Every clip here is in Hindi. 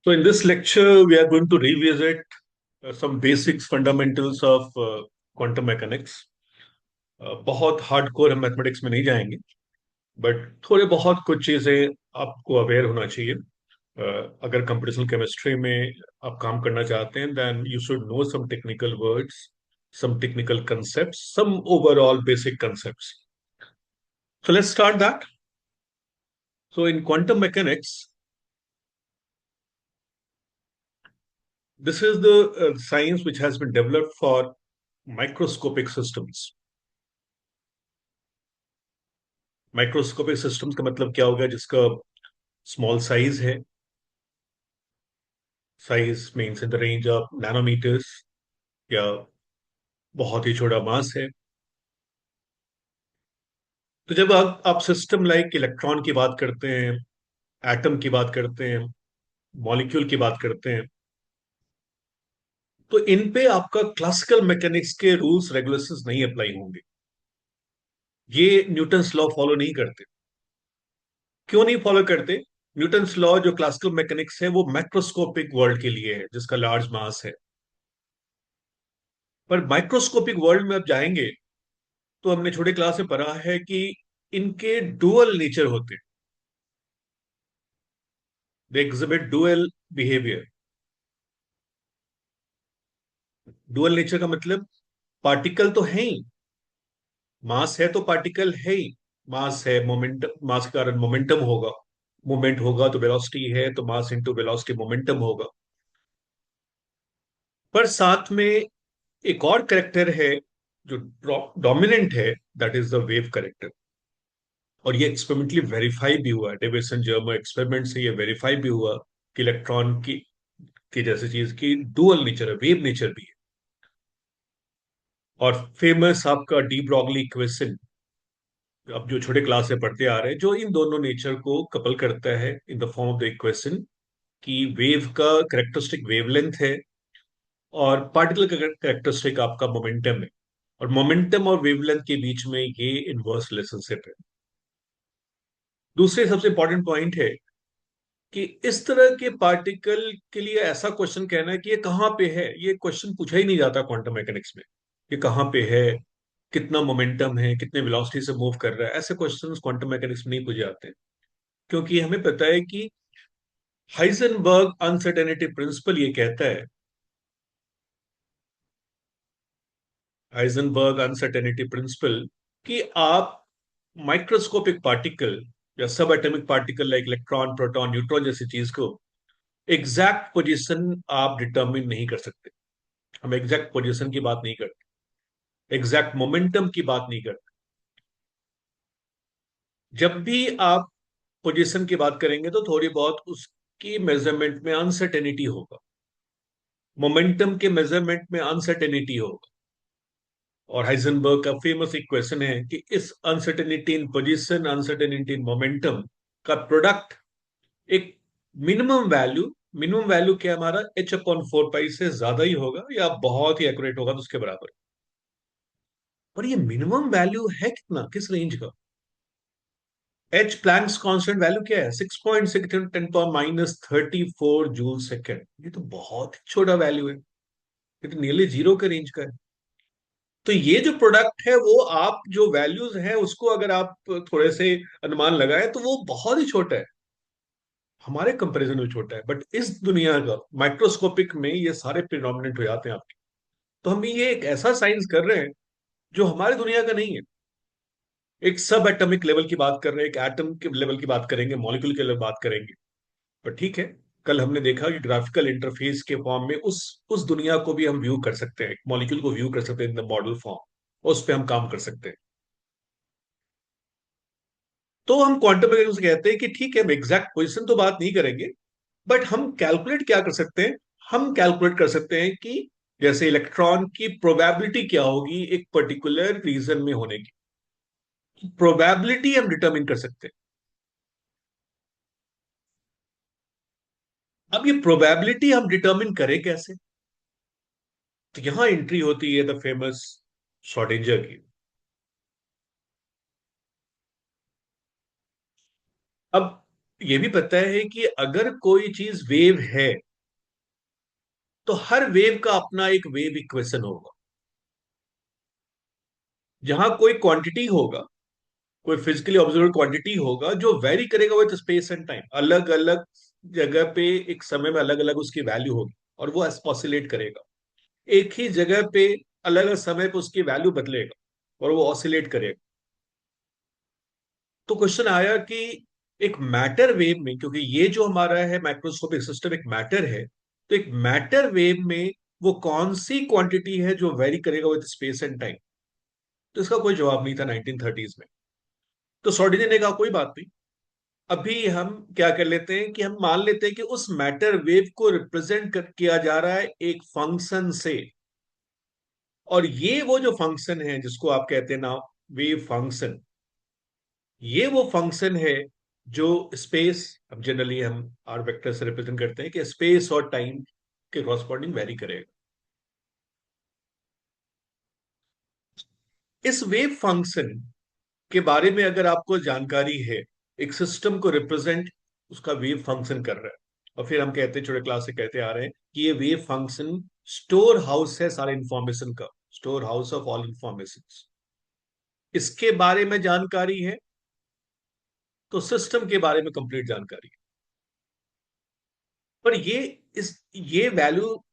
So, in this lecture, we are going to revisit some basics, fundamentals of quantum mechanics. बहुत हार्डकोर हम मैथमेटिक्स में नहीं जाएंगे, बट थोड़े बहुत कुछ चीजें आपको अवेयर होना चाहिए। अगर कंप्यूटेशनल केमिस्ट्री में आप काम करना चाहते हैं, then you should know some technical words, some technical concepts, some overall basic concepts. So let's start that. So in quantum mechanics, this is the science which has been developed for microscopic systems. Microscopic systems का मतलब क्या होगा? जिसका स्मॉल साइज है, size means in the range of nanometers, या बहुत ही छोटा मास है। तो जब आप सिस्टम लाइक इलेक्ट्रॉन की बात करते हैं, एटम की बात करते हैं, मॉलिक्यूल की बात करते हैं, तो इन पे आपका क्लासिकल मैकेनिक्स के रूल्स रेगुलेशंस नहीं अप्लाई होंगे। ये न्यूटन्स लॉ फॉलो नहीं करते। क्यों नहीं फॉलो करते? न्यूटन्स लॉ जो क्लासिकल मैकेनिक्स है वो मैक्रोस्कोपिक वर्ल्ड के लिए है, जिसका लार्ज मास है। पर माइक्रोस्कोपिक वर्ल्ड में आप जाएंगे तो हमने छोटे क्लास में पढ़ा है कि इनके डुअल नेचर होते हैं। They exhibit dual behaviour. Dual nature का मतलब पार्टिकल तो है ही, मास है तो पार्टिकल है ही। मास है, मोमेंट, मास के कारण मोमेंटम होगा, मोमेंट होगा तो वेलोसिटी है, तो मास इंटू वेलोसिटी मोमेंटम होगा। पर साथ में एक और करेक्टर है जो डोमिनेंट है, that is the wave character. और ये एक्सपेरिमेंटली वेरीफाई भी हुआ है, डेविसन जर्मर एक्सपेरिमेंट से ये वेरीफाई भी हुआ कि इलेक्ट्रॉन की जैसी चीज की डुअल नेचर है, वेव नेचर भी है। और फेमस आपका डी ब्रॉगली इक्वेशन, अब जो छोटे क्लास से पढ़ते आ रहे हैं, जो इन दोनों नेचर को कपल करता है in the form of the equation कि वेव का करेक्टरिस्टिक वेवलेंथ है और पार्टिकल का करेक्टरिस्टिक आपका मोमेंटम है, और मोमेंटम और वेवलेंथ के बीच में ये इनवर्स रिलेशनशिप है। दूसरे सबसे इंपॉर्टेंट पॉइंट है कि इस तरह के पार्टिकल के लिए ऐसा क्वेश्चन कहना है कि ये कहाँ पे है, ये क्वेश्चन पूछा ही नहीं जाता क्वांटम मैकेनिक्स में। ये कहाँ पे है, कितना मोमेंटम है, कितने वेलोसिटी से मूव कर रहा है, ऐसे क्वेश्चंस क्वांटम मैकेनिक्स में नहीं पूछे जाते। क्योंकि हमें पता है कि हाइजेनबर्ग अनसर्टेनिटी प्रिंसिपल ये कहता है, हाइजेनबर्ग अनसर्टेनिटी प्रिंसिपल, कि आप माइक्रोस्कोपिक पार्टिकल या सब atomic particle like electron, proton, neutron जैसी चीज को एग्जैक्ट पोजीशन आप डिटरमिन नहीं कर सकते। हम एग्जैक्ट पोजीशन की बात नहीं करते, एग्जैक्ट मोमेंटम की बात नहीं करते। जब भी आप पोजीशन की बात करेंगे तो थोड़ी बहुत उसकी मेजरमेंट में अनसर्टेनिटी होगा, मोमेंटम के मेजरमेंट में अनसर्टेनिटी होगा। और हाइजेनबर्ग का फेमस इक्वेशन है कि इस uncertainty in position, uncertainty in momentum का प्रोडक्ट एक मिनिमम वैल्यू, मिनिमम वैल्यू क्या हमारा h/4 पाई से ज्यादा ही होगा या बहुत ही एक्यूरेट होगा तो उसके बराबर। पर ये मिनिमम वैल्यू है कितना, किस रेंज का? एच प्लैंक्स कांस्टेंट वैल्यू क्या है? 6.6 10⁻34 जूल सेकेंड। ये तो बहुत ही छोटा वैल्यू है, ये तो नियरली जीरो के रेंज का है। तो ये जो प्रोडक्ट है वो आप जो वैल्यूज हैं उसको अगर आप थोड़े से अनुमान लगाएं तो वो बहुत ही छोटा है, हमारे कंपैरिजन में छोटा है। बट इस दुनिया का माइक्रोस्कोपिक में ये सारे प्रिडोमिनेंट हो जाते हैं आपके। तो हम ये एक ऐसा साइंस कर रहे हैं जो हमारी दुनिया का नहीं है। एक सब एटॉमिक लेवल की बात कर रहे हैं, एक एटम के लेवल की बात करेंगे, मॉलिक्यूल के लेवल बात करेंगे। पर ठीक है, कल हमने देखा कि ग्राफिकल इंटरफेस के फॉर्म में उस दुनिया को भी हम व्यू कर सकते हैं, मॉलिक्यूल को व्यू कर सकते हैं इन द मॉडल फॉर्म, उस पर हम काम कर सकते हैं। तो हम क्वांटम मैकेनिक्स से कहते हैं कि ठीक है, हम एग्जैक्ट पोजिशन तो बात नहीं करेंगे, बट हम कैलकुलेट क्या कर सकते हैं? हम कैलकुलेट कर सकते हैं कि जैसे इलेक्ट्रॉन की प्रोबेबिलिटी क्या होगी एक पर्टिकुलर रीजन में होने की, प्रोबेबिलिटी हम डिटरमिन कर सकते हैं। अब ये प्रोबेबिलिटी हम डिटरमिन करें कैसे? तो यहां एंट्री होती है द फेमस श्रोडिंगर की। अब ये भी पता है कि अगर कोई चीज वेव है तो हर वेव का अपना एक वेव इक्वेशन होगा। जहां कोई क्वांटिटी होगा, कोई फिजिकली ऑब्जर्व क्वांटिटी होगा जो वेरी करेगा विद स्पेस एंड टाइम, अलग अलग जगह पे एक समय में अलग अलग उसकी वैल्यू होगी और वो ऑसिलेट करेगा। एक ही जगह पे अलग अलग समय पे उसकी वैल्यू बदलेगा और वो ऑसिलेट करेगा। तो क्वेश्चन आया कि एक मैटर वेव में, क्योंकि ये जो हमारा है माइक्रोस्कोपिक सिस्टम एक मैटर है, तो एक मैटर वेव में वो कौन सी क्वांटिटी है जो वेरी करेगा विद स्पेस एंड टाइम। तो इसका कोई जवाब नहीं था 1930s में। तो सॉर्डिनी ने कहा कोई बात नहीं, अभी हम क्या कर लेते हैं कि हम मान लेते हैं कि उस मैटर वेव को रिप्रेजेंट किया जा रहा है एक फंक्शन से। और ये वो जो फंक्शन है जिसको आप कहते हैं ना वेव फंक्शन, ये वो फंक्शन है जो स्पेस, अब जनरली हम आर वेक्टर से रिप्रेजेंट करते हैं कि स्पेस और टाइम के कॉरस्पॉन्डिंग वेरी करेगा। इस वेव फंक्शन के बारे में अगर आपको जानकारी है, एक सिस्टम को रिप्रेजेंट उसका वेव फंक्शन कर रहा है, और फिर हम कहते हैं छोटे क्लास से कहते आ रहे हैं कि ये वेव फंक्शन स्टोर हाउस है सारे इंफॉर्मेशन का, store house of all information. इसके बारे में जानकारी है तो सिस्टम के बारे में कंप्लीट जानकारी है। पर ये वैल्यू,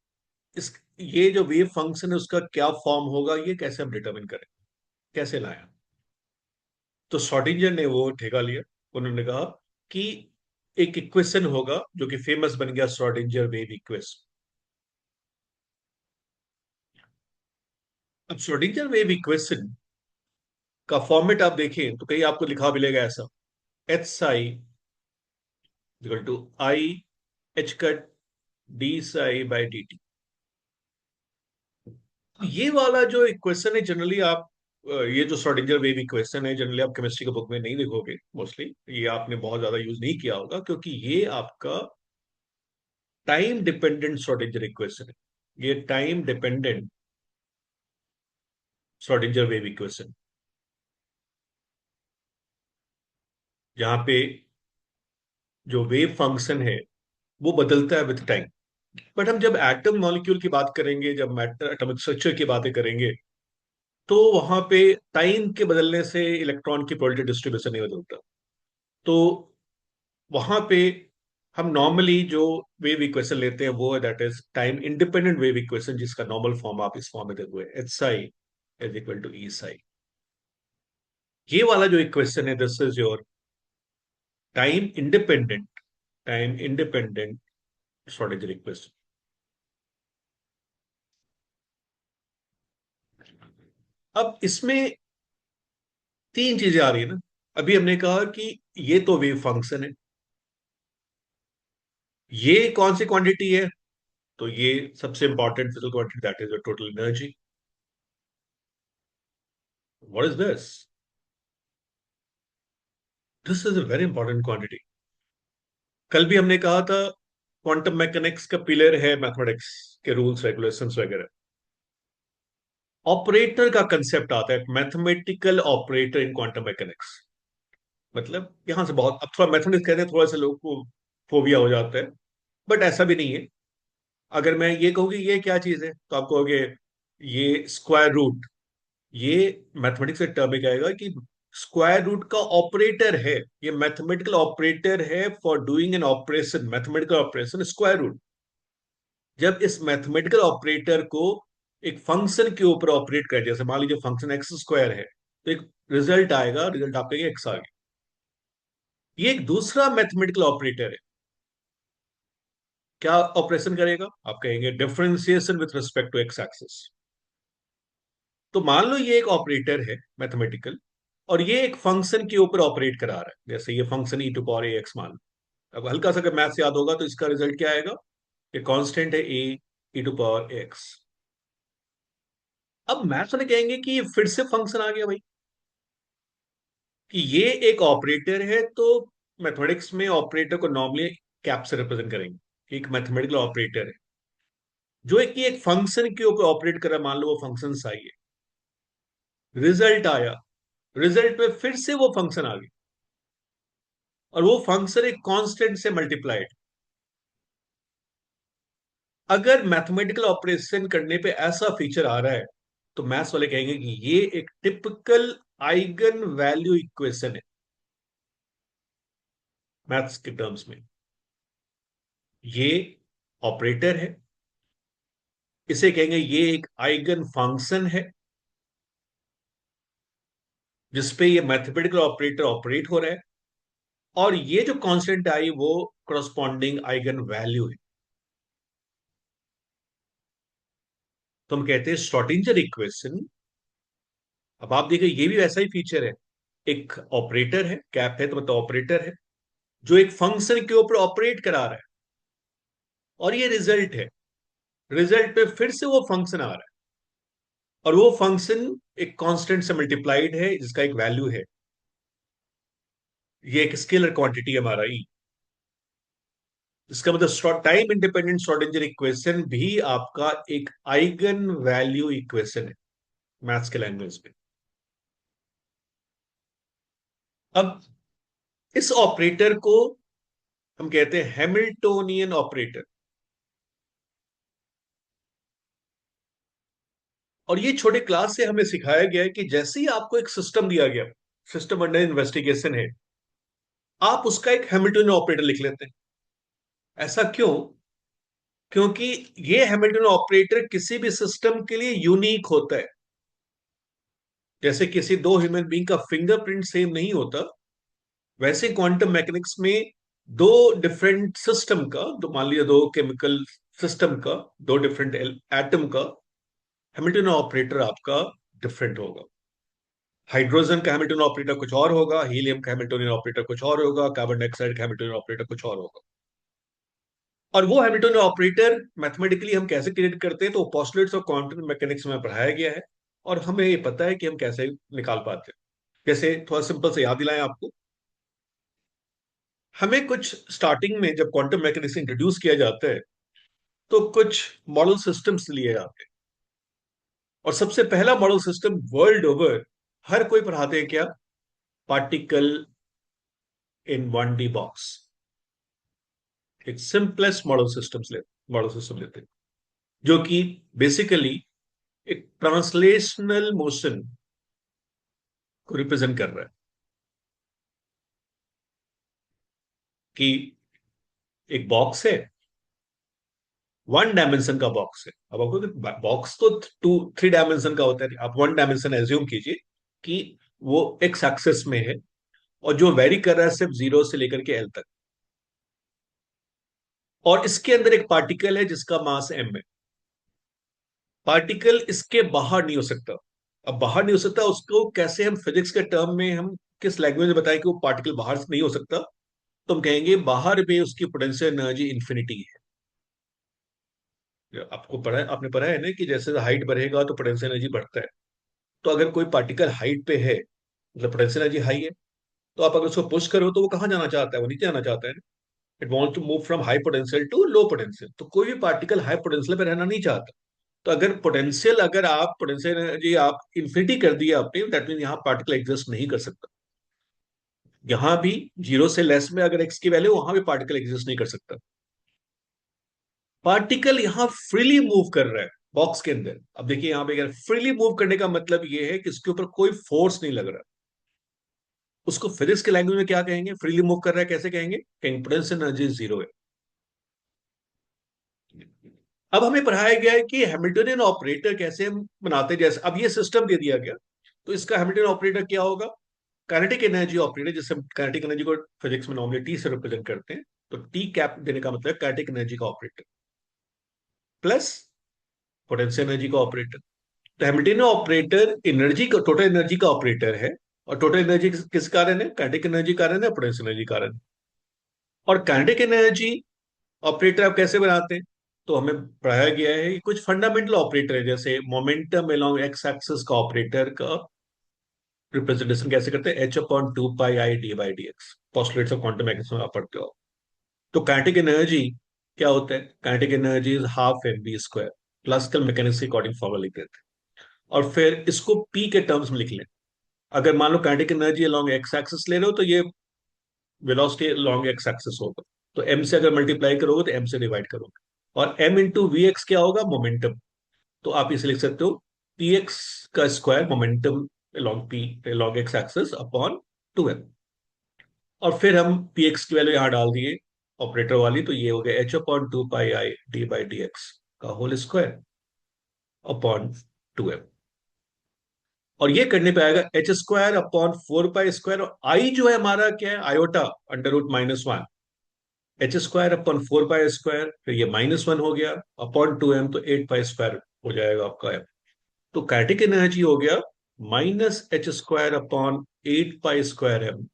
इस ये जो वेव फंक्शन है उसका क्या फॉर्म होगा, ये कैसे हम डिटरमिन करें, कैसे लाया। तो शॉर्टिंजर ने वो ठेका लिया। उन्होंने कहा कि एक इक्वेशन होगा जो कि फेमस बन गया श्रोडिंगर वेव इक्वेशन। अब श्रोडिंगर वेव इक्वेशन का फॉर्मेट आप देखें तो कहीं आपको लिखा मिलेगा ऐसा, h psi equal to i h cut d psi by d t. ये वाला जो इक्वेशन है जनरली आप ये जो श्रोडिंगर वेव इक्वेशन है जनरली आप केमिस्ट्री के बुक में नहीं देखोगे मोस्टली। ये आपने बहुत ज्यादा यूज नहीं किया होगा क्योंकि ये आपका टाइम डिपेंडेंट श्रोडिंगर इक्वेशन है। ये time dependent Schrodinger wave equation, जहां पे जो वेव फंक्शन है वो बदलता है विथ टाइम। बट हम जब एटम मॉलिक्यूल की बात करेंगे, जब मैटर एटॉमिक स्ट्रक्चर की बातें करेंगे, तो वहां पे टाइम के बदलने से इलेक्ट्रॉन की प्रोबेबिलिटी डिस्ट्रीब्यूशन नहीं बदलता। तो वहां पे हम नॉर्मली जो वेव इक्वेशन लेते हैं वो that is time independent wave equation, जिसका नॉर्मल फॉर्म आप इस फॉर्म में देखोगे, H psi is equal to E psi. ये वाला जो इक्वेशन है this is your time independent Schrodinger equation. अब इसमें तीन चीजें आ रही है ना। अभी हमने कहा कि ये तो वेव फंक्शन है, ये कौन सी क्वांटिटी है, तो ये सबसे important physical quantity that is total energy. What is this? This is a very important quantity. कल भी हमने कहा था क्वांटम मैकेनिक्स का पिलर है मैथमेटिक्स के रूल्स रेगुलेशंस वगैरह। ऑपरेटर का कंसेप्ट आता है, मैथमेटिकल ऑपरेटर इन क्वांटम मैकेनिक्स। मतलब यहां से बहुत, अब थोड़ा मैथमेटिक्स कहते हैं थोड़ा सा लोग को फोबिया हो जाता है, बट ऐसा भी नहीं है। अगर मैं ये कहूँ कि ये क्या चीज है तो आप कहोगे ये स्क्वायर रूट। ये मैथमेटिक्स से टर्म एक आएगा कि स्क्वायर रूट का ऑपरेटर है, ये मैथमेटिकल ऑपरेटर है for doing an operation, mathematical operation square root. जब इस मैथमेटिकल ऑपरेटर को एक फंक्शन के ऊपर ऑपरेट कर, जैसे मान लीजिए फंक्शन एक्स स्क्वायर है, तो एक रिजल्ट आएगा, रिजल्ट आपका एक्स आ गया। ये एक दूसरा मैथमेटिकल ऑपरेटर है, क्या ऑपरेशन करेगा, आप कहेंगे differentiation with respect to x axis. तो मान लो ये एक ऑपरेटर है मैथमेटिकल, और ये एक फंक्शन के ऊपर ऑपरेट करा रहा है, जैसे ये function e to power a x मान लो। अब हल्का सा अगर मैथ्स याद होगा तो इसका रिजल्ट क्या आएगा, ये कांस्टेंट है ए ई टू पावर एक्स। अब मैथ्स वाले कहेंगे कि ये फिर से फंक्शन आ गया भाई, कि ये एक ऑपरेटर है। तो मैथमेटिक्स में ऑपरेटर को नॉर्मली कैप से रिप्रेजेंट करेंगे, एक मैथमेटिकल ऑपरेटर है जो एक फंक्शन के ऊपर ऑपरेट कर रहा है। मान लो वो फंक्शन आई है, रिजल्ट आया, रिजल्ट में फिर से वो फंक्शन आ गया। और वो फंक्शन एक कांस्टेंट से मल्टीप्लाइड। अगर मैथमेटिकल ऑपरेशन करने पे ऐसा फीचर आ रहा है तो मैथ्स वाले कहेंगे कि ये एक टिपिकल आइगन वैल्यू इक्वेशन है मैथ्स के टर्म्स में। ये ऑपरेटर है, इसे कहेंगे ये एक आइगन फंक्शन है जिसपे ये मैथमेटिकल ऑपरेटर ऑपरेट हो रहा है, और ये जो कांस्टेंट आई वो करस्पॉन्डिंग आइगन वैल्यू है। तो हम कहते हैं श्रोडिंगर इक्वेशन। अब आप देखिए ये भी वैसा ही फीचर है। एक ऑपरेटर है, कैप है तो मतलब ऑपरेटर है जो एक फंक्शन के ऊपर ऑपरेट करा रहा है, और ये रिजल्ट है। रिजल्ट पे फिर से वो फंक्शन आ रहा है, और वो फंक्शन एक कांस्टेंट से मल्टीप्लाइड है जिसका एक वैल्यू है। ये एक स्केलर क्वांटिटी है हमारा ई। इसका मतलब टाइम इंडिपेंडेंट श्रोडिंगर इक्वेशन भी आपका एक आइगन वैल्यू इक्वेशन है मैथ्स के लैंग्वेज में। अब इस ऑपरेटर को हम कहते हैं हैमिल्टोनियन ऑपरेटर। और ये छोटे क्लास से हमें सिखाया गया है कि जैसे ही आपको एक सिस्टम दिया गया, सिस्टम अंडर इन्वेस्टिगेशन है, आप उसका एक हैमिल्टोनियन ऑपरेटर लिख लेते हैं। ऐसा क्यों? क्योंकि ये हैमिल्टन ऑपरेटर किसी भी सिस्टम के लिए यूनिक होता है। जैसे किसी दो ह्यूमन बीइंग का फिंगरप्रिंट सेम नहीं होता, वैसे क्वांटम मैकेनिक्स में दो डिफरेंट सिस्टम का, तो मान लिया दो केमिकल सिस्टम का, दो डिफरेंट एटम का हैमिल्टन ऑपरेटर आपका डिफरेंट होगा। हाइड्रोजन का हैमिल्टन ऑपरेटर कुछ और होगा, हीलियम का हैमिल्टोनियन ऑपरेटर कुछ और होगा, कार्बन डाइऑक्साइड का हैमिल्टोनियन ऑपरेटर कुछ और होगा। और वो हैमिल्टोनियन ऑपरेटर मैथमेटिकली हम कैसे क्रिएट करते हैं, तो पोस्टुलेट्स और क्वांटम मैकेनिक्स में पढ़ाया गया है, और हमें ये पता है कि हम कैसे निकाल पाते हैं। जैसे थोड़ा सिंपल से याद दिलाएं आपको। हमें कुछ स्टार्टिंग में जब क्वांटम मैकेनिक्स इंट्रोड्यूस किया जाता है तो कुछ मॉडल सिस्टम्स लिए जाते हैं। और सबसे पहला मॉडल सिस्टम वर्ल्ड ओवर हर कोई पढ़ाते हैं क्या? Particle in 1D box. एक सिंपलेस्ट मॉडल सिस्टम लेते हैं जो कि बेसिकली एक ट्रांसलेशनल मोशन को रिप्रेजेंट कर रहा है। कि एक बॉक्स है, 1 डायमेंशन का बॉक्स है। अब आपको बॉक्स तो 3 डायमेंशन का होता है, आप 1 डायमेंशन एज्यूम कीजिए कि वो एक्स एक्सेस में है, और जो वेरी कर रहा है सिर्फ 0 से लेकर के एल तक। और इसके अंदर एक पार्टिकल है जिसका मास एम है। पार्टिकल इसके बाहर नहीं हो सकता। अब बाहर नहीं हो सकता, उसको कैसे हम फिजिक्स के टर्म में, हम किस लैंग्वेज में बताएं कि वो पार्टिकल बाहर से नहीं हो सकता? तो हम कहेंगे बाहर भी उसकी पोटेंशियल एनर्जी इंफिनिटी है। आपको पढ़ा है, आपने पढ़ा है ना कि जैसे हाइट बढ़ेगा तो पोटेंशियल एनर्जी बढ़ता है। तो अगर कोई पार्टिकल हाइट पे है, मतलब पोटेंशियल एनर्जी हाई है, तो आप अगर उसको पुश करो तो वो कहाँ जाना चाहता है? वो नीचे जाना चाहता है ना। It wants to move from high potential to low potential. तो कोई भी पार्टिकल हाई पोटेंशियल पे रहना नहीं चाहता। तो अगर आप पोटेंशियल एनर्जी आप इन्फिनिटी कर दिया आपने, दैट मीन यहाँ पार्टिकल एग्जिस्ट नहीं कर सकता। यहां भी 0 से लेस में अगर एक्स की वैल्यू, वहां भी पार्टिकल एग्जिस्ट नहीं कर सकता। पार्टिकल यहां फ्रीली मूव कर रहा है बॉक्स के अंदर। अब देखिए यहां पे अगर फ्रीली मूव करने का मतलब ये है कि इसके ऊपर कोई फोर्स नहीं लग रहा। उसको फिजिक्स के लैंग्वेज में क्या कहेंगे? फ्रीली मूव कर रहा है कैसे कहेंगे? पोटेंशियल एनर्जी 0 है। अब हमें पढ़ाया गया है कि हैमिल्टनियन ऑपरेटर कैसे हम बनाते हैं। जैसे अब ये सिस्टम दे दिया गया, तो इसका हैमिल्टनियन ऑपरेटर क्या होगा? काइनेटिक एनर्जी ऑपरेटर, जिससे हम काइनेटिक एनर्जी को फिजिक्स में नॉर्मली टी से रिप्रेजेंट करते हैं। तो टी कैप देने का मतलब काइनेटिक एनर्जी का ऑपरेटर प्लस पोटेंशियल एनर्जी का ऑपरेटर। तो हैमिल्टनियन ऑपरेटर एनर्जी का, टोटल एनर्जी का ऑपरेटर है। और टोटल एनर्जी किस कारण है? काइनेटिक एनर्जी कारण है, पोटेंशियल एनर्जी कारण है। और काइनेटिक एनर्जी ऑपरेटर आप कैसे बनाते हैं? तो हमें पढ़ाया गया है कि कुछ फंडामेंटल ऑपरेटर है, जैसे मोमेंटम अलोंग एक्स एक्सिस का ऑपरेटर का रिप्रेजेंटेशन कैसे करते हैं? h/2πi/d/dx। Postulates of quantum mechanics में आप पढ़ते हो। तो काइनेटिक एनर्जी क्या होता है? Kinetic energy is half m v square. Classical mechanics के अकॉर्डिंग फॉर्मूला लिख देते हैं, और फिर इसको पी के टर्म्स में लिख लें। अगर मान लो kinetic energy along X axis ले रहे हो तो ये वेलोसिटी लॉन्ग एक्स एक्सिस होगा, तो एम से अगर मल्टीप्लाई करोगे तो एम से डिवाइड करोगे, और एम इंटू वी एक्स क्या होगा, मोमेंटम। तो आप इसे लिख सकते हो पी एक्स का square momentum long P long x axis upon 2m। और फिर हम पी एक्स की वैल्यू यहां डाल दिए ऑपरेटर वाली, तो ये हो गया h upon 2 pi i d by d x का होल स्क्वायर अपॉन 2m। और ये करने पे आएगा h square upon 4 pi square, और आई जो है हमारा क्या है, iota under root -1, h square upon 4 pi square, फिर ये -1 हो गया अपॉन 2m, तो 8 पाई स्क्वायर हो जाएगा आपका m। तो काइनेटिक एनर्जी हो गया -h² upon 8 pi square m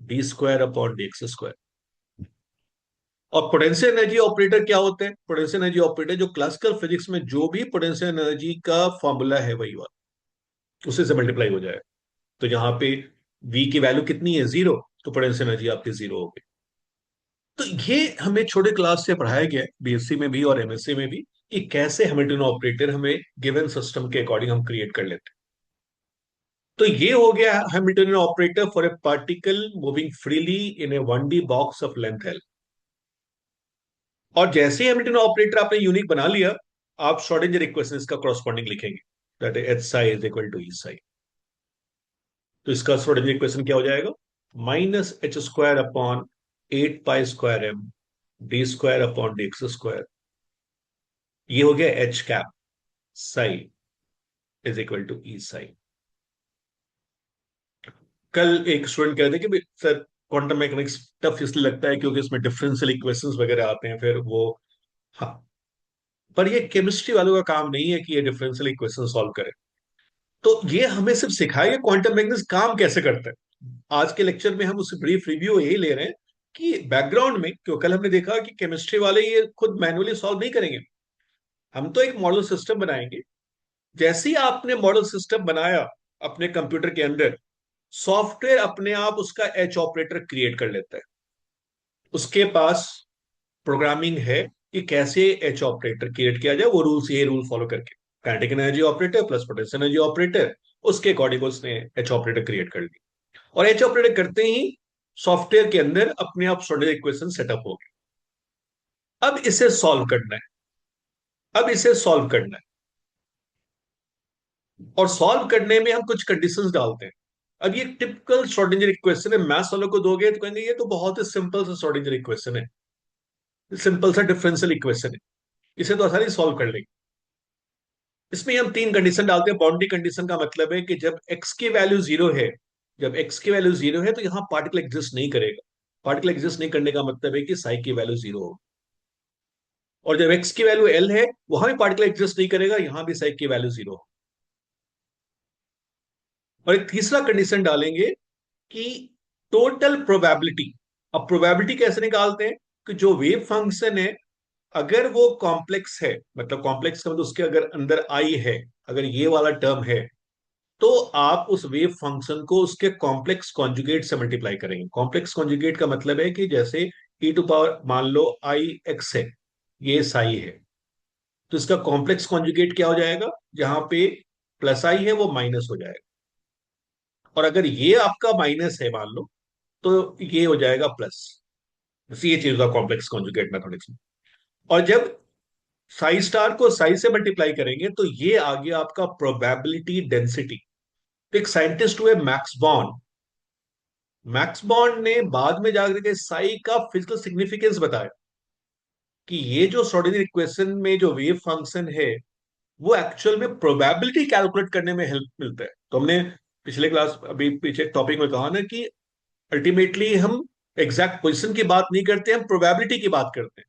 D square upon D x square. और पोटेंशियल एनर्जी ऑपरेटर क्या होते हैं, पोटेंशियल एनर्जी ऑपरेटर जो क्लासिकल फिजिक्स में जो भी पोटेंशियल एनर्जी का फॉर्मूला है वही वाला, उसी से मल्टीप्लाई हो जाए। तो यहाँ पे v की वैल्यू कितनी है, 0, तो पोटेंशियल एनर्जी आपकी 0 हो गई। तो ये हमें छोटे क्लास से पढ़ाया गया है, बीएससी में भी और एमएससी में भी, कि कैसे हैमिल्टन ऑपरेटर हमें गिवन सिस्टम के अकॉर्डिंग हम क्रिएट कर लेते हैं। तो ये हो गया Hamiltonian operator for a particle moving freely in a 1D box of length L। और जैसे ही हैमिल्टन ऑपरेटर आपने यूनिक बना लिया, आप श्रोडिंगर इक्वेशन इसका कॉरस्पॉन्डिंग लिखेंगे, that is H psi is equal to E psi. तो इसका श्रोडिंगर इक्वेशन क्या हो जाएगा, -h² upon 8 pi square m D square upon D x square. ये हो गया H cap psi is equal to E psi. कल एक स्टूडेंट कह रहे थे कि सर क्वांटम मैकेनिक्स टफ इसलिए लगता है क्योंकि इसमें डिफरेंशियल इक्वेशंस वगैरह आते हैं, फिर वो, हाँ, पर ये केमिस्ट्री वालों का काम नहीं है कि ये डिफरेंशियल इक्वेशन सॉल्व करे। तो ये हमें सिर्फ सिखाइए क्वांटम मैकेनिक्स काम कैसे करता है। आज के लेक्चर में हम उस ब्रीफ रिव्यू यही ले रहे हैं कि बैकग्राउंड में, क्यों कल हमने देखा कि केमिस्ट्री वाले ये खुद मैनुअली सॉल्व नहीं करेंगे, हम तो एक मॉडल सिस्टम बनाएंगे। जैसे ही आपने मॉडल सिस्टम बनाया अपने कंप्यूटर के अंदर, सॉफ्टवेयर अपने आप उसका एच ऑपरेटर क्रिएट कर लेता है। उसके पास प्रोग्रामिंग है कि कैसे एच ऑपरेटर क्रिएट किया जाए, वो रूल्स, ये रूल फॉलो करके, kinetic energy operator plus potential energy operator, उसके अकॉर्डिंग उसने एच ऑपरेटर क्रिएट कर दी। और एच ऑपरेटर करते ही सॉफ्टवेयर के अंदर अपने आप श्रोडिंगर इक्वेशन सेटअप हो गया। अब इसे सॉल्व करना है, अब इसे सॉल्व करना है, और सॉल्व करने में हम कुछ कंडीशंस डालते हैं। अब ये टिपिकल श्रोडिंगर इक्वेशन है, मैथ्स वालों को दोगे तो कहेंगे ये तो बहुत ही सिंपल सा श्रोडिंगर इक्वेशन है, सिंपल सा डिफरेंशियल इक्वेशन है, इसे तो आसानी सॉल्व कर लेंगे। इसमें हम तीन कंडीशन डालते हैं। बाउंड्री कंडीशन का मतलब है कि जब x की वैल्यू 0 है, जब x की वैल्यू 0 है तो यहां पार्टिकल एग्जिस्ट नहीं करेगा। पार्टिकल एग्जिस्ट नहीं करने का मतलब है कि साई की वैल्यू 0 हो। और जब x की वैल्यू L है, वहां भी पार्टिकल एग्जिस्ट नहीं करेगा, यहां भी साई की वैल्यू 0 हो। और एक तीसरा कंडीशन डालेंगे कि टोटल प्रोबेबिलिटी। अब प्रोबेबिलिटी कैसे निकालते हैं, कि जो वेव फंक्शन है, अगर वो कॉम्प्लेक्स है, मतलब कॉम्प्लेक्स का मतलब उसके अगर अंदर आई है, अगर ये वाला टर्म है, तो आप उस वेव फंक्शन को उसके कॉम्प्लेक्स कॉन्जुगेट से मल्टीप्लाई करेंगे। कॉम्प्लेक्स कॉन्जुगेट का मतलब है कि जैसे ई टू पावर मान लो आई एक्स है, ये साई है, तो इसका कॉम्प्लेक्स कॉन्जुगेट क्या हो जाएगा, जहां पे प्लस आई है वो माइनस हो जाएगा। और अगर ये आपका माइनस है मान लो, तो ये हो जाएगा प्लस। बस ये चीज का कॉम्प्लेक्स कॉन्जुगेट मैथमेटिक्स में। और जब साई स्टार को साई से मल्टीप्लाई करेंगे तो ये आ गया आपका प्रोबेबिलिटी डेंसिटी। एक साइंटिस्ट हुए मैक्स बॉर्न, मैक्स बॉन्ड ने बाद में जाकर के साई का फिजिकल सिग्निफिकेंस बताया कि ये जो श्रोडिंगर इक्वेशन में जो वेव फंक्शन है, वो एक्चुअल में प्रोबेबिलिटी कैलकुलेट करने में हेल्प मिलता है। तो हमने पिछले क्लास, अभी पीछे टॉपिक में कहा ना कि अल्टीमेटली हम एग्जैक्ट पोजिशन की बात नहीं करते, हम प्रोबेबिलिटी की बात करते हैं।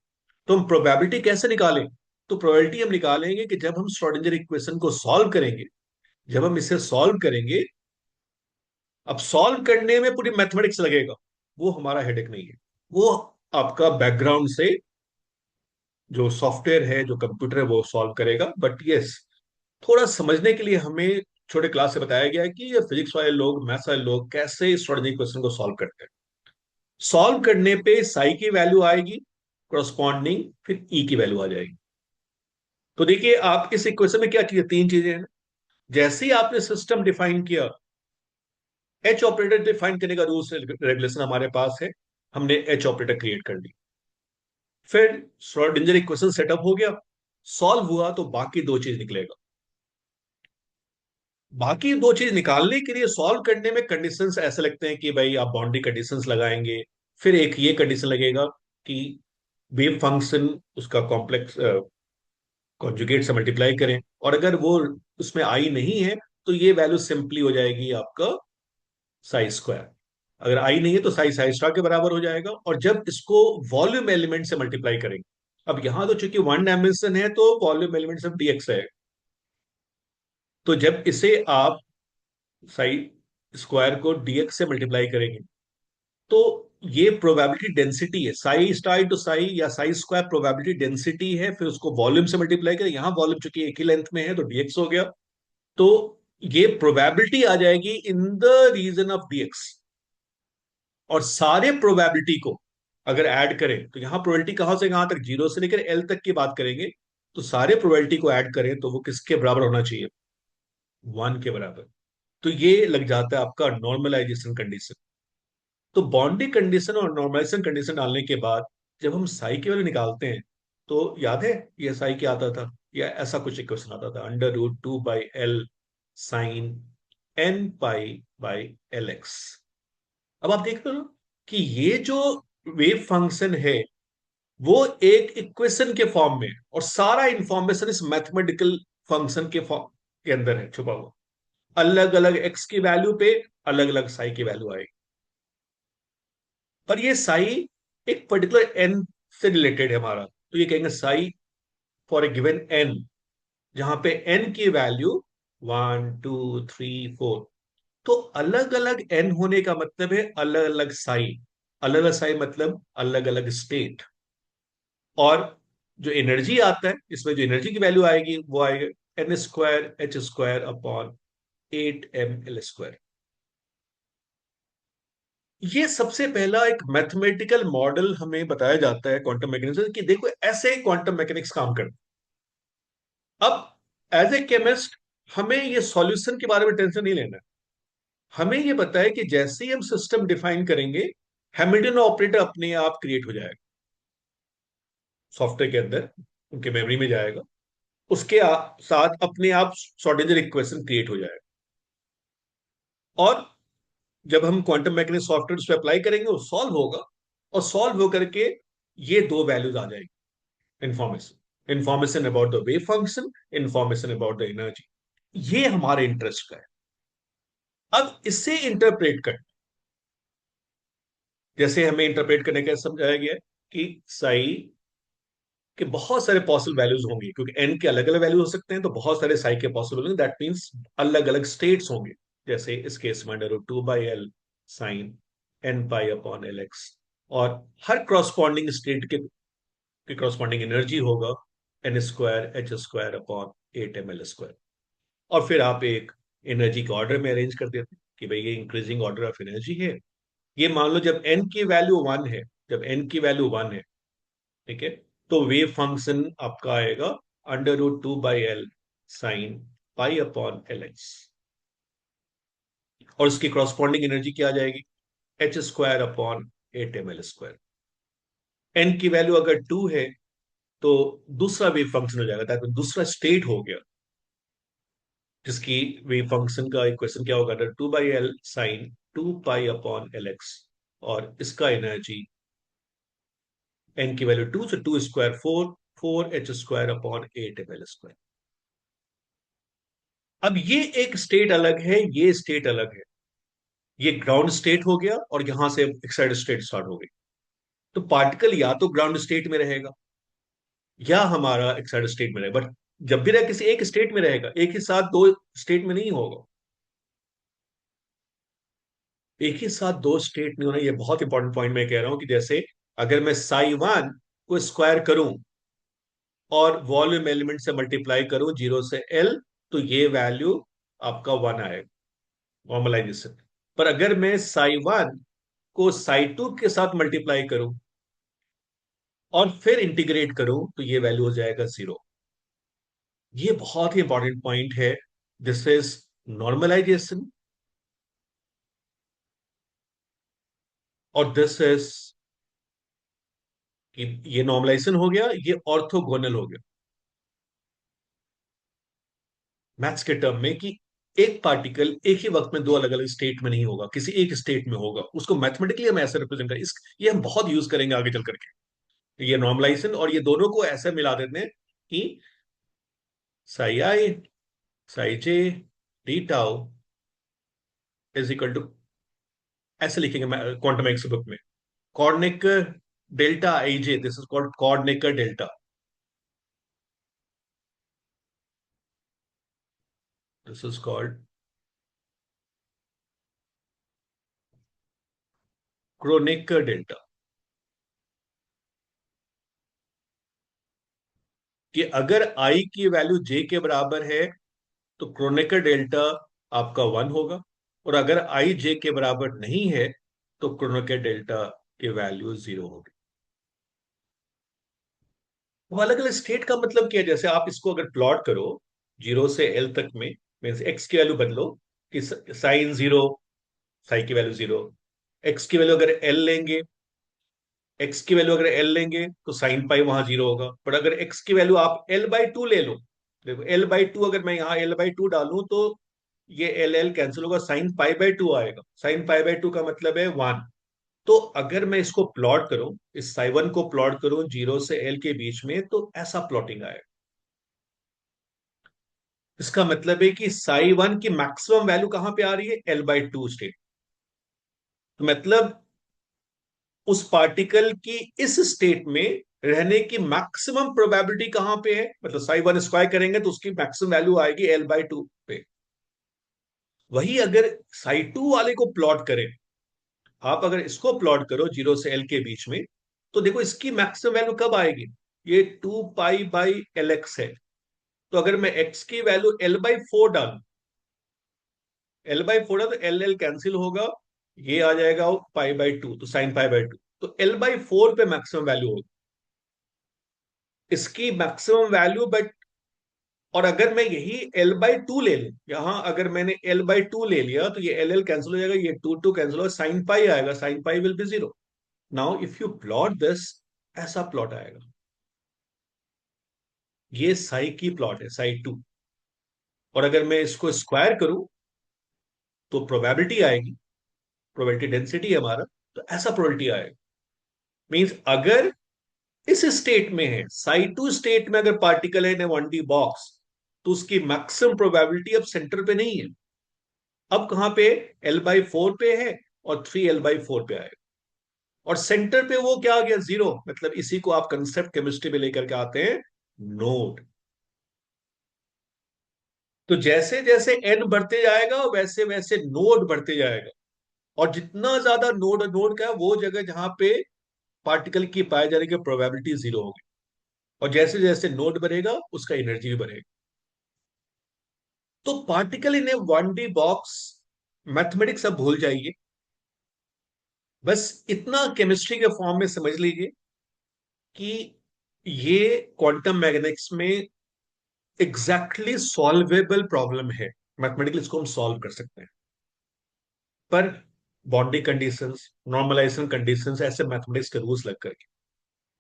तो हम प्रोबेबिलिटी कैसे निकालें, तो प्रोबेबिलिटी हम निकालेंगे कि जब हम श्रोडिंगर इक्वेशन को सॉल्व करेंगे, जब हम इसे सॉल्व करेंगे, अब सॉल्व करने में पूरी मैथमेटिक्स लगेगा, वो हमारा हेडेक नहीं है। वो आपका बैकग्राउंड से जो सॉफ्टवेयर है, जो कंप्यूटर है, वो सॉल्व करेगा। बट यस, थोड़ा समझने के लिए हमें छोटे क्लास से बताया गया है कि ये फिजिक्स वाले लोग, मैथ्स वाले लोग कैसे इस श्रोडिंगर क्वेश्चन को सॉल्व करते हैं। सॉल्व करने पे साई की वैल्यू आएगी करस्पॉन्डिंग, फिर ई की वैल्यू आ जाएगी। तो देखिए आप इस इक्वेशन में क्या चीजें, तीन चीजें हैं। जैसे ही आपने सिस्टम डिफाइन किया, एच ऑपरेटर डिफाइन करने का रूल्स रेगुलेशन हमारे पास है, हमने एच ऑपरेटर क्रिएट कर ली। फिर श्रोडिंगर इक्वेशन सेटअप हो गया, सॉल्व हुआ तो बाकी दो चीज निकलेगा। बाकी दो चीज निकालने के लिए, सॉल्व करने में कंडीशंस ऐसे लगते हैं कि भाई आप बाउंड्री कंडीशंस लगाएंगे, फिर एक ये कंडीशन लगेगा कि वेव फंक्शन उसका कॉम्प्लेक्स कॉन्जुगेट से मल्टीप्लाई करें, और अगर वो उसमें आई नहीं है तो ये वैल्यू सिंपली हो जाएगी आपका साई स्क्वायर। अगर आई नहीं है तो साई साई स्क्वायर के बराबर हो जाएगा। और जब इसको वॉल्यूम एलिमेंट से मल्टीप्लाई करेंगे, अब यहां तो चूंकि वन डायमेंशन है तो वॉल्यूम एलिमेंट सब डीएक्स है, तो जब इसे आप साई स्क्वायर को डीएक्स से मल्टीप्लाई करेंगे तो ये प्रोबेबिलिटी डेंसिटी है, साई स्टार टू साई या साई स्क्वायर प्रोबेबिलिटी डेंसिटी है, फिर उसको वॉल्यूम से मल्टीप्लाई करें, यहां वॉल्यूम चूंकि एक ही लेंथ में है तो डीएक्स हो गया। तो ये प्रोबेबिलिटी आ जाएगी in the region of dx. और सारे प्रोबेबिलिटी को अगर ऐड करें तो यहां प्रोबेबिलिटी कहां से कहां तक, जीरो से लेकर एल तक की बात करेंगे, तो सारे प्रोबेबिलिटी को ऐड करें तो वो किसके बराबर होना चाहिए, वन के बराबर। तो ये लग जाता है आपका नॉर्मलाइजेशन कंडीशन। तो बाउंड्री कंडीशन और नॉर्मलाइजेशन कंडीशन डालने के बाद जब हम साई की वैल्यू निकालते हैं, तो याद है ये साई क्या आता था, या ऐसा कुछ इक्वेशन आता था, under root 2 by l sine n pi by l x. अब आप देख रहे हो कि ये जो वेव फंक्शन है वो एक इक्वेशन के फॉर्म में है, और सारा इंफॉर्मेशन इस मैथमेटिकल फंक्शन के फॉर्म के अंदर है छुपा हुआ। अलग अलग एक्स की वैल्यू पे अलग अलग साई की वैल्यू आएगी, पर ये साई एक पर्टिकुलर एन से रिलेटेड है हमारा, तो ये कहेंगे Sai for a given an, जहां पे एन की वैल्यू 1 2 3 4। तो अलग अलग एन होने का मतलब है अलग अलग साई, अलग अलग साई मतलब अलग अलग स्टेट। और जो एनर्जी आता है इसमें, जो एनर्जी की वैल्यू आएगी वो आएगा n² h² अपॉन 8ml²। ये सबसे पहला एक मैथमेटिकल मॉडल हमें बताया जाता है क्वांटम मैकेनिक्स कि देखो ऐसे क्वांटम मैकेनिक्स काम करते हैं। अब एज ए केमिस्ट हमें ये सॉल्यूशन के बारे में टेंशन नहीं लेना है। हमें ये पता है कि जैसे ही हम सिस्टम डिफाइन करेंगे, हैमिल्टन ऑपरेटर अपने आप क्रिएट हो जाएगा सॉफ्टवेयर के अंदर, उनके मेमोरी में जाएगा, उसके साथ अपने आप श्रोडिंगर इक्वेशन क्रिएट हो जाएगा। और जब हम क्वांटम मैकेनिक्स सॉफ्टवेयर उस पर अप्लाई करेंगे वो सॉल्व होगा, और सॉल्व होकर के ये दो वैल्यूज आ जाएगी, information information about the wave function, information about the energy. ये हमारे इंटरेस्ट का है। अब इससे इंटरप्रेट कर, जैसे हमें इंटरप्रेट करने का समझाया गया है कि साई के बहुत सारे पॉसिबल वैल्यूज होंगे, क्योंकि एन के अलग अलग वैल्यू हो सकते हैं, तो बहुत सारे साई के पॉसिबल होंगे, दैट मीन्स अलग अलग स्टेट्स होंगे। जैसे इस केस में under root 2 by l sine n pi upon l x. और हर क्रॉसपॉन्डिंग स्टेट के क्रॉसपॉन्डिंग एनर्जी होगा n² h² अपॉन 8ml²। और फिर आप एक एनर्जी के ऑर्डर में अरेंज कर देते हैं कि भाई ये इंक्रीजिंग ऑर्डर ऑफ एनर्जी है। ये मान लो जब एन की वैल्यू वन है, जब एन की वैल्यू वन है, ठीक है, तो वेव फंक्शन आपका आएगा under root 2 by l sine pi upon l x. और उसकी कॉरस्पॉन्डिंग एनर्जी क्या आ जाएगी, h² अपॉन 8ml²। एन की वैल्यू अगर टू है तो दूसरा वेव फंक्शन हो जाएगा, दैट मीन दूसरा स्टेट हो गया, जिसकी वेव फंक्शन का इक्वेशन क्या होगा, under 2 by l sine 2 pi upon l x. और इसका एनर्जी एन की वैल्यू टू, से two square four, 4h² upon 8ml²। अब ये एक स्टेट अलग है, ये स्टेट अलग है। ये ग्राउंड स्टेट हो गया और यहां से एक्साइड स्टेट स्टार्ट हो गई। तो पार्टिकल या तो ग्राउंड स्टेट में रहेगा या हमारा एक्साइड स्टेट में रहेगा, बट जब भी रहे किसी एक स्टेट में रहेगा, एक ही साथ दो स्टेट में नहीं होगा। एक ही साथ दो स्टेट नहीं होना, ये बहुत इंपॉर्टेंट पॉइंट मैं कह रहा हूं कि जैसे अगर मैं साई वन को स्क्वायर करूं और वॉल्यूम एलिमेंट से मल्टीप्लाई करूं जीरो से एल, तो ये वैल्यू आपका वन आएगा, नॉर्मलाइजेशन। पर अगर मैं साई वन को साई टू के साथ मल्टीप्लाई करूं और फिर इंटीग्रेट करूं तो ये वैल्यू हो जाएगा जीरो। ये बहुत ही इंपॉर्टेंट पॉइंट है। दिस इज नॉर्मलाइजेशन और दिस इज कि ये नॉर्मलाइजेशन हो गया, ये ऑर्थोगोनल हो गया मैथ्स के टर्म में, कि एक पार्टिकल एक ही वक्त में दो अलग अलग स्टेट में नहीं होगा, किसी एक स्टेट में होगा, उसको मैथमेटिकली हम ऐसे रिप्रेजेंट करें। ये हम बहुत यूज करेंगे आगे चल करके, ये नॉर्मलाइजेशन, और ये दोनों को ऐसे मिला देते हैं कि psi I psi J D tau is equal to, ऐसे लिखेंगे क्वांटम मैकेनिक्स बुक में, Kronecker delta I J, this is called Kronecker delta, this is called Kronecker delta. कि अगर आई की वैल्यू जे के बराबर है तो क्रोनेकर डेल्टा आपका वन होगा, और अगर आई जे के बराबर नहीं है तो क्रोनेकर डेल्टा की वैल्यू जीरो होगी। वो अलग अलग स्टेट का मतलब क्या है, जैसे आप इसको अगर प्लॉट करो जीरो से एल तक में, मीन्स एक्स की वैल्यू बदलो, कि साइन जीरो, साई की वैल्यू जीरो, एक्स की वैल्यू अगर एल लेंगे, एक्स की वैल्यू अगर एल लेंगे तो साइन पाई वहां जीरो होगा, पर अगर एक्स की वैल्यू आप एल बाई टू ले लो, देखो एल बाई टू अगर मैं यहाँ एल बाई टू डालूं तो ये एल एल कैंसिल होगा, साइन पाई बाई टू आएगा, साइन पाई बाई टू का मतलब है वन। तो अगर मैं इसको प्लॉट करूं, इस साई वन को प्लॉट करूं जीरो से एल के बीच में, तो ऐसा प्लॉटिंग आएगा। इसका मतलब है कि साई वन की मैक्सिमम वैल्यू कहां पे आ रही है, एल बाई टू स्टेट। तो मतलब उस पार्टिकल की इस स्टेट में रहने की मैक्सिमम प्रोबेबिलिटी कहां पे है, मतलब साई वन स्क्वायर करेंगे तो उसकी मैक्सिमम वैल्यू आएगी एल बाई टू पे। वही अगर साई टू वाले को प्लॉट करें, आप अगर इसको प्लॉट करो जीरो से एल के बीच में, तो देखो इसकी मैक्सिमम वैल्यू कब आएगी, ये two pi by l x है। तो अगर मैं एक्स की वैल्यू एल बाई फोर डालू, एल बाई फोर है तो एल एल कैंसिल होगा, ये आ जाएगा पाई बाई टू, तो साइन पाई बाई टू, तो एल बाई फोर पे मैक्सिमम वैल्यू होगी इसकी मैक्सिमम वैल्यू। बट और अगर मैं यही एल बाई टू ले लूं, यहां अगर मैंने एल बाई टू ले लिया तो ये एल एल कैंसिल हो जाएगा, ये टू टू कैंसिल होगा, साइन पाई आएगा, sine pi will be zero. Now if you plot this, ऐसा प्लॉट आएगा, ये साई की प्लॉट है, साई टू। और अगर मैं इसको स्क्वायर करूं तो प्रोबेबिलिटी आएगी, प्रोबेबिलिटी डेंसिटी है हमारा, तो ऐसा प्रोबेबिलिटी आएगा। मींस अगर इस स्टेट में है, साई टू स्टेट में अगर पार्टिकल है इन वन डी बॉक्स, तो उसकी मैक्सिमम प्रोबेबिलिटी अब सेंटर पे नहीं है, अब कहां पे, एल बाई फोर पे है, और थ्री एल बाई फोर पे आएगा, और सेंटर पे वो क्या आ गया, जीरो। मतलब इसी को आप कंसेप्ट केमिस्ट्री में लेकर के आते हैं, नोड। तो जैसे जैसे एन बढ़ते जाएगा वैसे वैसे नोड बढ़ते जाएगा, और जितना ज्यादा नोड नोड का है, वो जगह जहां पे पार्टिकल की पाए जाने की प्रोबेबिलिटी जीरो होगी, और जैसे जैसे नोड बढ़ेगा उसका एनर्जी भी बढ़ेगा। तो particle in A one D box, mathematics अब भूल जाइए, बस इतना केमिस्ट्री के फॉर्म में समझ लीजिए कि ये क्वांटम मैकेनिक्स में एग्जैक्टली सॉल्वेबल प्रॉब्लम है, मैथमेटिकली इसको हम सॉल्व कर सकते हैं। पर बाउंड्री कंडीशंस, नॉर्मलाइजेशन कंडीशंस, ऐसे मैथमेटिक्स के रूल्स लग करके,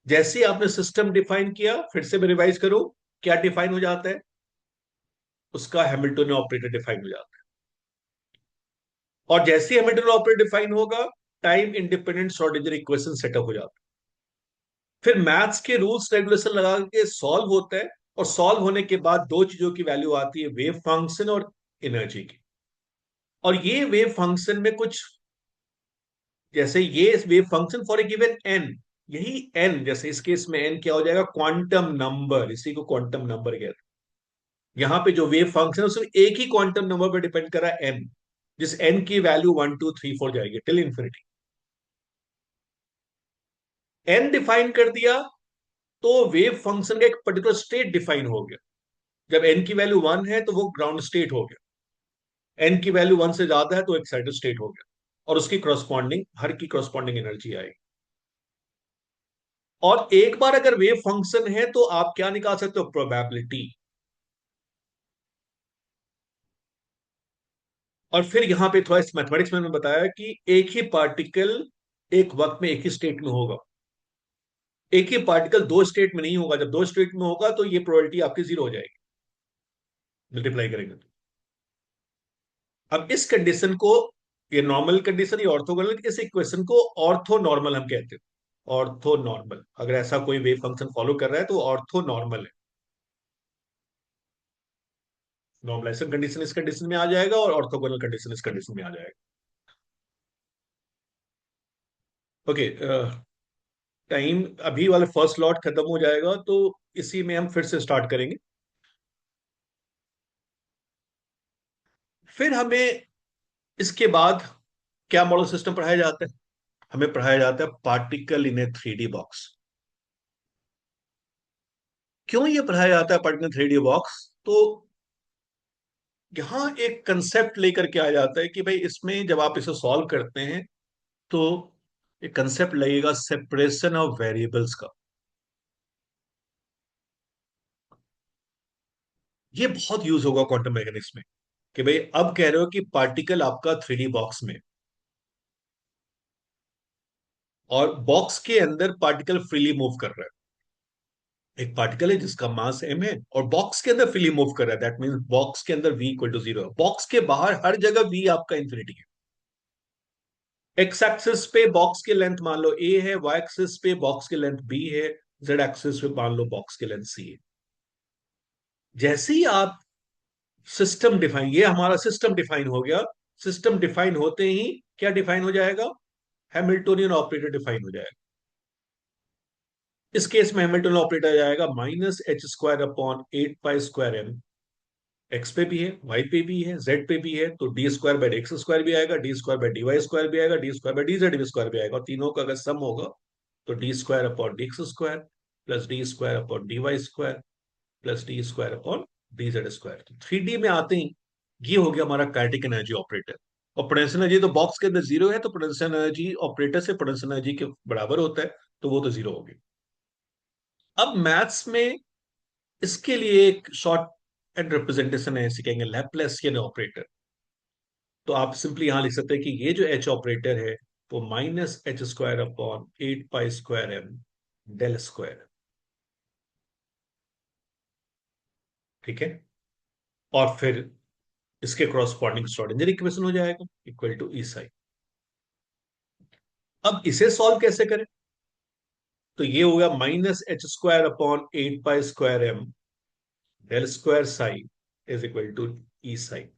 जैसे ही आपने सिस्टम डिफाइन किया, फिर से मैं रिवाइज करूं, क्या डिफाइन हो जाता है, उसका हैमिल्टनियन ऑपरेटर डिफाइन हो जाता है। और जैसे ही हैमिल्टनियन ऑपरेटर डिफाइन होगा, time independent Schrodinger equation setup हो जाता है। फिर मैथ्स के रूल्स रेगुलेशन लगा के सॉल्व होता है, और सॉल्व होने के बाद दो चीजों की वैल्यू आती है, वेव फंक्शन और एनर्जी की। और ये वेव फंक्शन में कुछ, जैसे ये wave function for a given an, यही एन, जैसे इस केस में एन क्या हो जाएगा, क्वांटम नंबर, इसी को क्वांटम नंबर कहते हैं। यहां पे जो वेव फंक्शन है उसमें एक ही क्वांटम नंबर पर डिपेंड कर रहा है, एन, जिस एन की value one two three four जाएगी टिल इंफिनिटी। एन डिफाइन कर दिया तो वेव फंक्शन का एक पर्टिकुलर स्टेट डिफाइन हो गया। जब एन की वैल्यू वन है तो वो ग्राउंड स्टेट हो गया, एन की वैल्यू वन से ज्यादा है तो एक्साइटेड स्टेट हो गया, और उसकी करस्पॉन्डिंग, हर की करस्पॉन्डिंग एनर्जी आएगी। और एक बार अगर वेव फंक्शन है तो आप क्या निकाल सकते हो, प्रोबेबिलिटी। और फिर यहां पे थोड़ा इस मैथमेटिक्स में मैंने बताया कि एक ही पार्टिकल एक वक्त में एक ही स्टेट में होगा। एक ही पार्टिकल दो स्टेट में नहीं होगा। जब दो स्टेट में होगा तो ये प्रोबेबिलिटी आपकी जीरो हो जाएगी, मल्टीप्लाई करेंगे तो। अब इस कंडीशन को, ये नॉर्मल कंडीशन, ये ऑर्थोगोनल, इस इक्वेशन को ऑर्थो नॉर्मल हम कहते हैं। ऑर्थो नॉर्मल, अगर ऐसा कोई वेव फंक्शन फॉलो कर रहा है तो ऑर्थो नॉर्मल है। नॉर्मलाइजेशन कंडीशन इस कंडीशन में आ जाएगा और ऑर्थोगोनल कंडीशन इस कंडीशन में आ जाएगा। ओके, टाइम अभी वाला फर्स्ट लॉट खत्म हो जाएगा तो इसी में हम फिर से स्टार्ट करेंगे। फिर हमें इसके बाद क्या मॉडल सिस्टम पढ़ाया जाता है? हमें पढ़ाया जाता है particle in A three D box. क्यों ये पढ़ाया जाता है पार्टिकल थ्री डी बॉक्स? तो यहां एक कंसेप्ट लेकर के आ जाता है कि भाई इसमें जब आप इसे सॉल्व करते हैं तो एक कंसेप्ट लगेगा सेपरेशन ऑफ वेरिएबल्स का। ये बहुत यूज होगा क्वांटम मैकेनिक्स में कि भाई अब कह रहे हो कि पार्टिकल आपका थ्री डी बॉक्स में, और बॉक्स के अंदर पार्टिकल फ्रीली मूव कर रहा है। एक पार्टिकल है जिसका मास m है और बॉक्स के अंदर फ्रीली मूव कर रहा है, दैट मींस बॉक्स के अंदर v इक्वल टू जीरो है। बॉक्स के बाहर हर जगह v आपका इंफिनिटी है। एक्स एक्सिस पे बॉक्स की लेंथ मान लो a है, y एक्सिस पे बॉक्स की लेंथ b है, z एक्सिस पे मान लो बॉक्स की लेंथ c है। जैसे ही आप सिस्टम डिफाइन, ये हमारा सिस्टम डिफाइन हो गया। सिस्टम डिफाइन होते ही क्या डिफाइन हो जाएगा? हैमिल्टोनियन ऑपरेटर डिफाइन हो जाएगा। इस केस में हैमिल्टन ऑपरेटर आ जाएगा minus H square upon eight pi square m. X पे भी है, वाई पे भी है, जेड पे भी है, तो d square by x square भी आएगा, d square by d y square भी आएगा, d square by d z square भी आएगा, और तीनों का अगर सम होगा तो d square upon D x square plus d square upon d y square plus d square upon d z square. तो थ्री डी में आते ही ये हो गया हमारा काइनेटिक एनर्जी ऑपरेटर। और पोटेंशियल एनर्जी तो बॉक्स के अंदर जीरो है, तो पोटेंशियल एनर्जी ऑपरेटर से पोटेंशियल एनर्जी के बराबर होता है, तो वो तो जीरो हो गई। अब मैथ्स में इसके लिए एक शॉर्ट एंड रिप्रेजेंटेशन है, इसे कहेंगे लैपलेसियन ऑपरेटर। तो आप सिंपली यहां लिख सकते हैं कि ये जो एच ऑपरेटर है वो minus H square upon eight pi square M del square. ठीक है। और फिर इसके क्रॉसपॉन्डिंग श्रोडिंगर इक्वेशन हो जाएगा इक्वल टू ई साई। अब इसे सॉल्व कैसे करें? तो ये होगा minus H square upon eight pi square M del square psi is equal to E psi.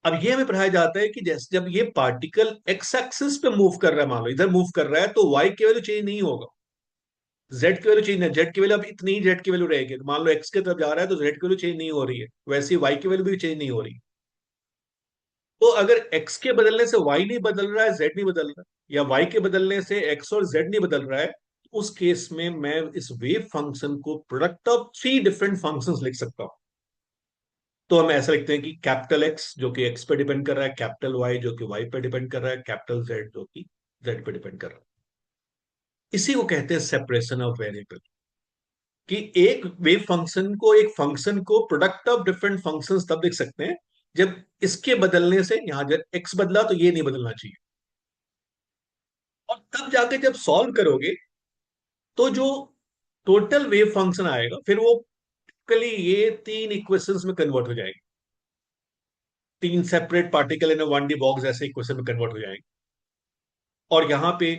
अब ये हमें पढ़ाया जाता है कि जैसे जब ये पार्टिकल एक्स एक्सिस पे मूव कर रहा है, मान लो इधर मूव कर रहा है, तो वाई की वैल्यू चेंज नहीं होगा, जेड की वैल्यू चेंज नहीं, जेड की वैल्यू अब इतनी ही जेड की वैल्यू रहेगी। तो मान लो एक्स की तरफ जा रहा है तो जेड की वैल्यू चेंज नहीं हो रही है, वैसे ही वाई की वैल्यू भी चेंज नहीं हो रही। तो अगर एक्स के बदलने से वाई नहीं बदल रहा है, जेड नहीं बदल रहा, या वाई के बदलने से एक्स और जेड नहीं बदल रहा है, तो उस केस में मैं इस वेव फंक्शन को product of three different functions लिख सकता हूं। तो हम ऐसा लिखते हैं कि कैपिटल एक्स जो कि एक्स पे डिपेंड कर रहा है, कैपिटल वाई जो कि वाई पे डिपेंड कर रहा है, कैपिटल जेड जो कि जेड पे डिपेंड कर रहा है। इसी को कहते हैं सेपरेशन ऑफ वेरिएबल। कि एक वेव फंक्शन को, एक फंक्शन को प्रोडक्ट ऑफ डिफरेंट फंक्शंस तब लिख सकते हैं जब इसके बदलने से, यहां जब एक्स बदला तो ये नहीं बदलना चाहिए। और तब जाके जब सॉल्व करोगे तो जो टोटल वेव फंक्शन आएगा फिर वो कली ये तीन इक्वेशंस में कन्वर्ट हो जाएगी। तीन separate particle in one D box ऐसे इक्वेशन में कन्वर्ट हो जाएंगे। और यहां पे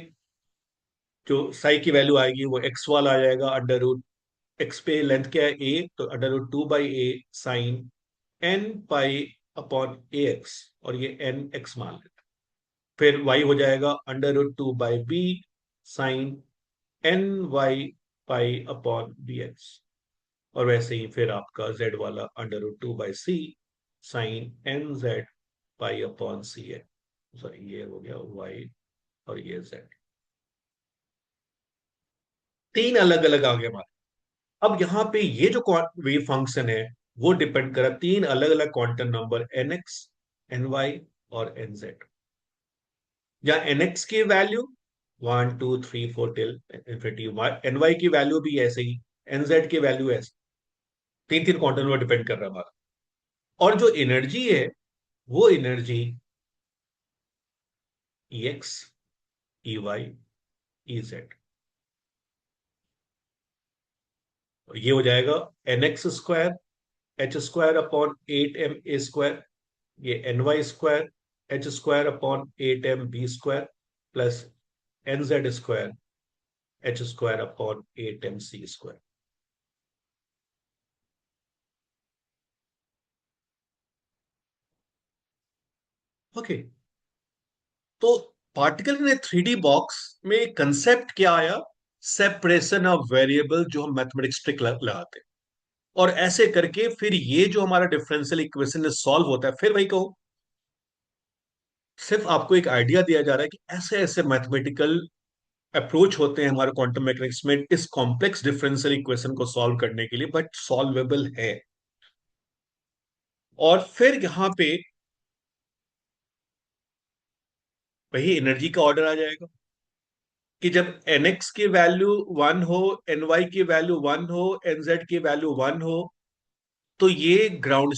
जो साई की वैल्यू आएगी वो एक्स वाला आ जाएगा, अंडर रूट एक्स पे लेंथ क्या है ए, तो under root two by a sine n pi upon a x, और ये एन एक्स मान लेते हैं। फिर वाई हो जाएगा under root two by b sine n y pi upon b x. और वैसे ही फिर आपका जेड वाला under root two by c sine n z pi upon c है। सॉरी, ये हो गया वाई और ये जेड। तीन अलग अलग आ गए हमारे। अब यहां पे ये जो वेव फंक्शन है वो डिपेंड कर रहा है तीन अलग अलग quantum number n x, n y और एन जेड। या एन एक्स की value one two three four till infinity, n y की वैल्यू भी ऐसे ही, एन जेड की वैल्यू ऐसे। तीन तीन क्वांटम नंबर डिपेंड कर रहा है हमारा। और जो एनर्जी है वो energy e x e y e z. ये हो जाएगा nx² h² upon 8m a², ये ny² h² upon 8m b² plus nz² h² upon 8m c²। Okay, तो particle in a 3D box में कंसेप्ट क्या आया? सेपरेशन ऑफ वेरिएबल, जो हम मैथमेटिक्स ट्रिक लगाते हैं, और ऐसे करके फिर ये जो हमारा डिफरेंशियल इक्वेशन सॉल्व होता है, फिर वही कहो, सिर्फ आपको एक आइडिया दिया जा रहा है कि ऐसे ऐसे मैथमेटिकल अप्रोच होते हैं हमारे क्वांटम मैकेनिक्स में इस कॉम्प्लेक्स डिफरेंशियल इक्वेशन को सॉल्व करने के लिए, बट सॉल्वेबल है। और फिर यहां पे वही एनर्जी का ऑर्डर आ जाएगा कि जब nx की वैल्यू 1 हो, ny की वैल्यू 1 हो, nz की वैल्यू 1 हो, तो ये ग्राउंड